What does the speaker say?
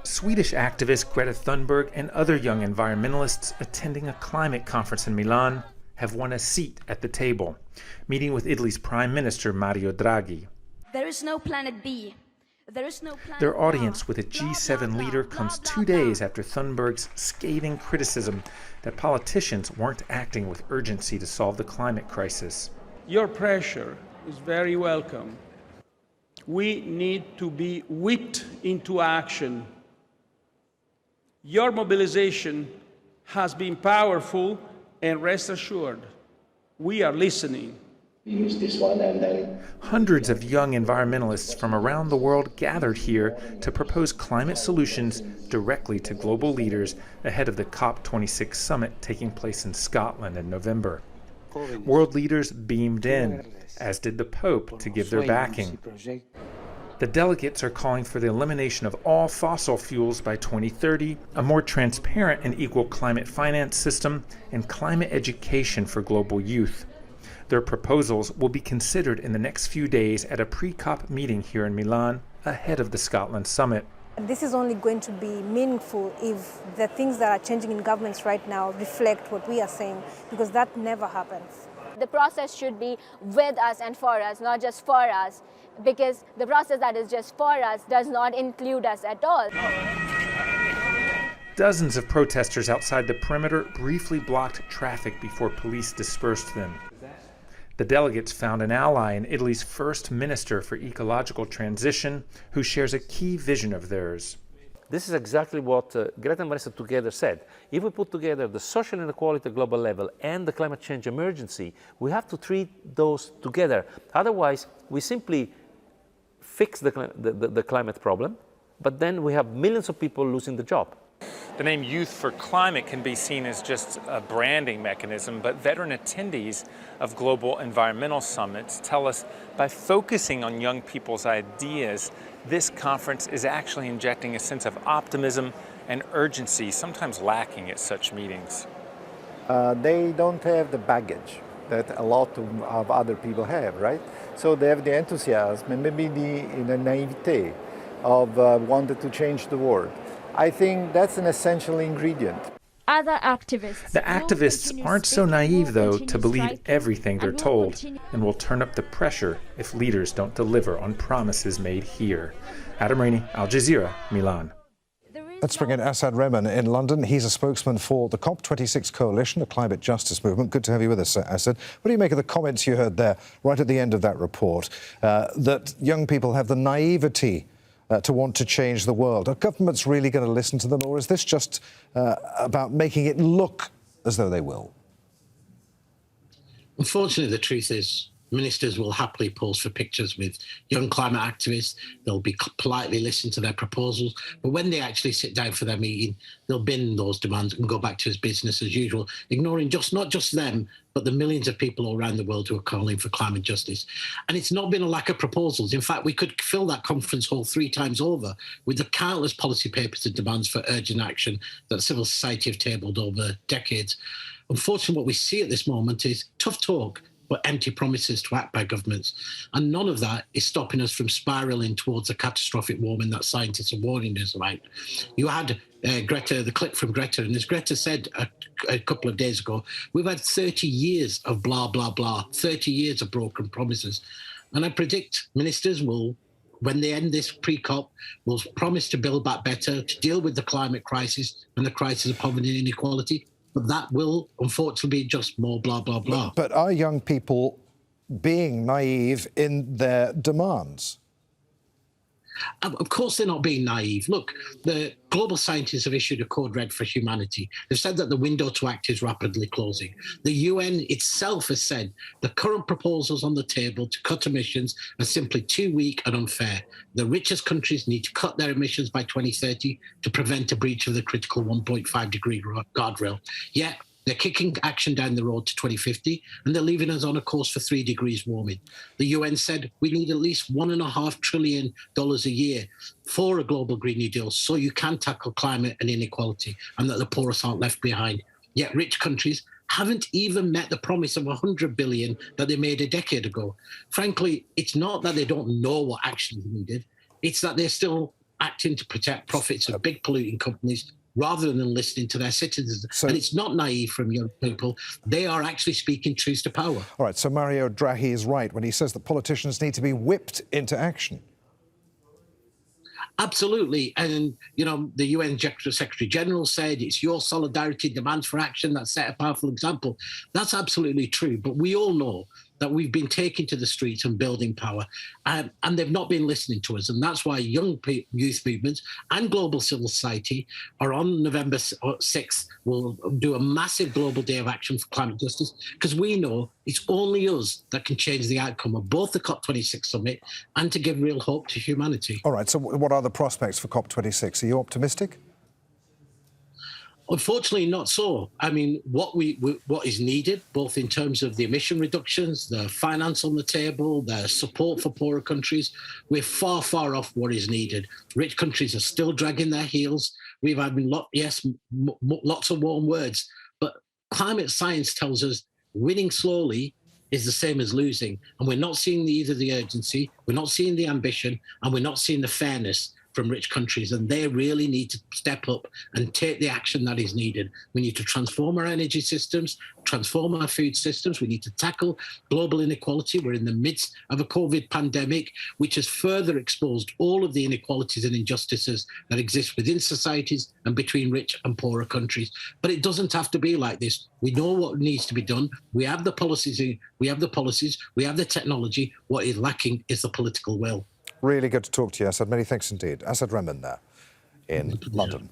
Swedish activist Greta Thunberg and other young environmentalists attending a climate conference in Milan have won a seat at the table, meeting with Italy's Prime Minister Mario Draghi. There is no planet B. There is no planet Their audience with a G7 leader comes 2 days after Thunberg's scathing criticism that politicians weren't acting with urgency to solve the climate crisis. Your pressure is very welcome. We need to be whipped into action. Your mobilization has been powerful, and rest assured, we are listening. Hundreds of young environmentalists from around the world gathered here to propose climate solutions directly to global leaders ahead of the COP26 summit taking place in Scotland in November. World leaders beamed in, as did the Pope, to give their backing. The delegates are calling for the elimination of all fossil fuels by 2030, a more transparent and equal climate finance system, and climate education for global youth. Their proposals will be considered in the next few days at a pre-COP meeting here in Milan ahead of the Scotland summit. This is only going to be meaningful if the things that are changing in governments right now reflect what we are saying, because that never happens. The process should be with us and for us, not just for us, because the process that is just for us does not include us at all. Dozens of protesters outside the perimeter briefly blocked traffic before police dispersed them. The delegates found an ally in Italy's first minister for ecological transition, who shares a key vision of theirs. This is exactly what Greta and Vanessa together said. If we put together the social inequality at global level and the climate change emergency, we have to treat those together. Otherwise, we simply fix the climate problem, but then we have millions of people losing the job. The name Youth for Climate can be seen as just a branding mechanism, but veteran attendees of global environmental summits tell us by focusing on young people's ideas, this conference is actually injecting a sense of optimism and urgency, sometimes lacking at such meetings. They don't have the baggage that a lot of other people have, right? So they have the enthusiasm and maybe the naivete of wanting to change the world. I think that's an essential ingredient. Other activists. The activists aren't so naive, though, to believe everything they're told, and will turn up the pressure if leaders don't deliver on promises made here. Adam Raney, Al Jazeera, Milan. Let's bring in ASAD REHMAN in London. He's a spokesman for the COP26 coalition, a climate justice movement. Good to have you with us, ASAD. What do you make of the comments you heard there, right at the end of that report, that young people have the naivety to want to change the world? Are governments really going to listen to them, or is this just about making it look as though they will? Unfortunately, the truth is ministers will happily pose for pictures with young climate activists. They'll be politely listen to their proposals. But when they actually sit down for their meeting, they'll bin those demands and go back to his business as usual, ignoring not just them, but the millions of people all around the world who are calling for climate justice. And it's not been a lack of proposals. In fact, we could fill that conference hall 3 times over with the countless policy papers and demands for urgent action that civil society have tabled over decades. Unfortunately, what we see at this moment is tough talk, but empty promises to act by governments. And none of that is stopping us from spiralling towards the catastrophic warming that scientists are warning us about. You had Greta, the clip from Greta, and as Greta said a couple of days ago, we've had 30 years of blah, blah, blah, 30 years of broken promises. And I predict ministers will, when they end this pre-COP, will promise to build back better, to deal with the climate crisis and the crisis of poverty and inequality. But that will, unfortunately, be just more blah, blah, blah. But are young people being naive in their demands? Of course they're not being naive. Look, the global scientists have issued a code red for humanity. They've said that the window to act is rapidly closing. The UN itself has said the current proposals on the table to cut emissions are simply too weak and unfair. The richest countries need to cut their emissions by 2030 to prevent a breach of the critical 1.5 degree guardrail. Yet, they're kicking action down the road to 2050, and they're leaving us on a course for 3 degrees warming. The UN said we need at least $1.5 trillion a year for a global Green New Deal so you can tackle climate and inequality and that the poorest aren't left behind. Yet rich countries haven't even met the promise of $100 billion that they made a decade ago. Frankly, it's not that they don't know what action is needed. It's that they're still acting to protect profits of big polluting companies rather than listening to their citizens. So, and it's not naive from young people. They are actually speaking truth to power. All right, so Mario Draghi is right when he says that politicians need to be whipped into action. Absolutely. And, you know, the UN Secretary General said it's your solidarity demands for action that set a powerful example. That's absolutely true. But we all know that we've been taking to the streets and building power, and they've not been listening to us. And that's why youth movements and global civil society are on November 6th. We'll do a massive global day of action for climate justice, because we know it's only us that can change the outcome of both the COP26 summit and to give real hope to humanity. All right, so what are the prospects for COP26? Are you optimistic? Unfortunately, not so. I mean, what is needed, both in terms of the emission reductions, the finance on the table, the support for poorer countries, we're far, far off what is needed. Rich countries are still dragging their heels. We've had, lots of warm words, but climate science tells us winning slowly is the same as losing. And we're not seeing either the urgency, we're not seeing the ambition, and we're not seeing the fairness from rich countries, and they really need to step up and take the action that is needed. We need to transform our energy systems, transform our food systems. We need to tackle global inequality. We're in the midst of a COVID pandemic, which has further exposed all of the inequalities and injustices that exist within societies and between rich and poorer countries. But it doesn't have to be like this. We know what needs to be done. We have the policies, we have the technology. What is lacking is the political will. Really good to talk to you, Asad. Many thanks indeed. Asad REHMAN there in London.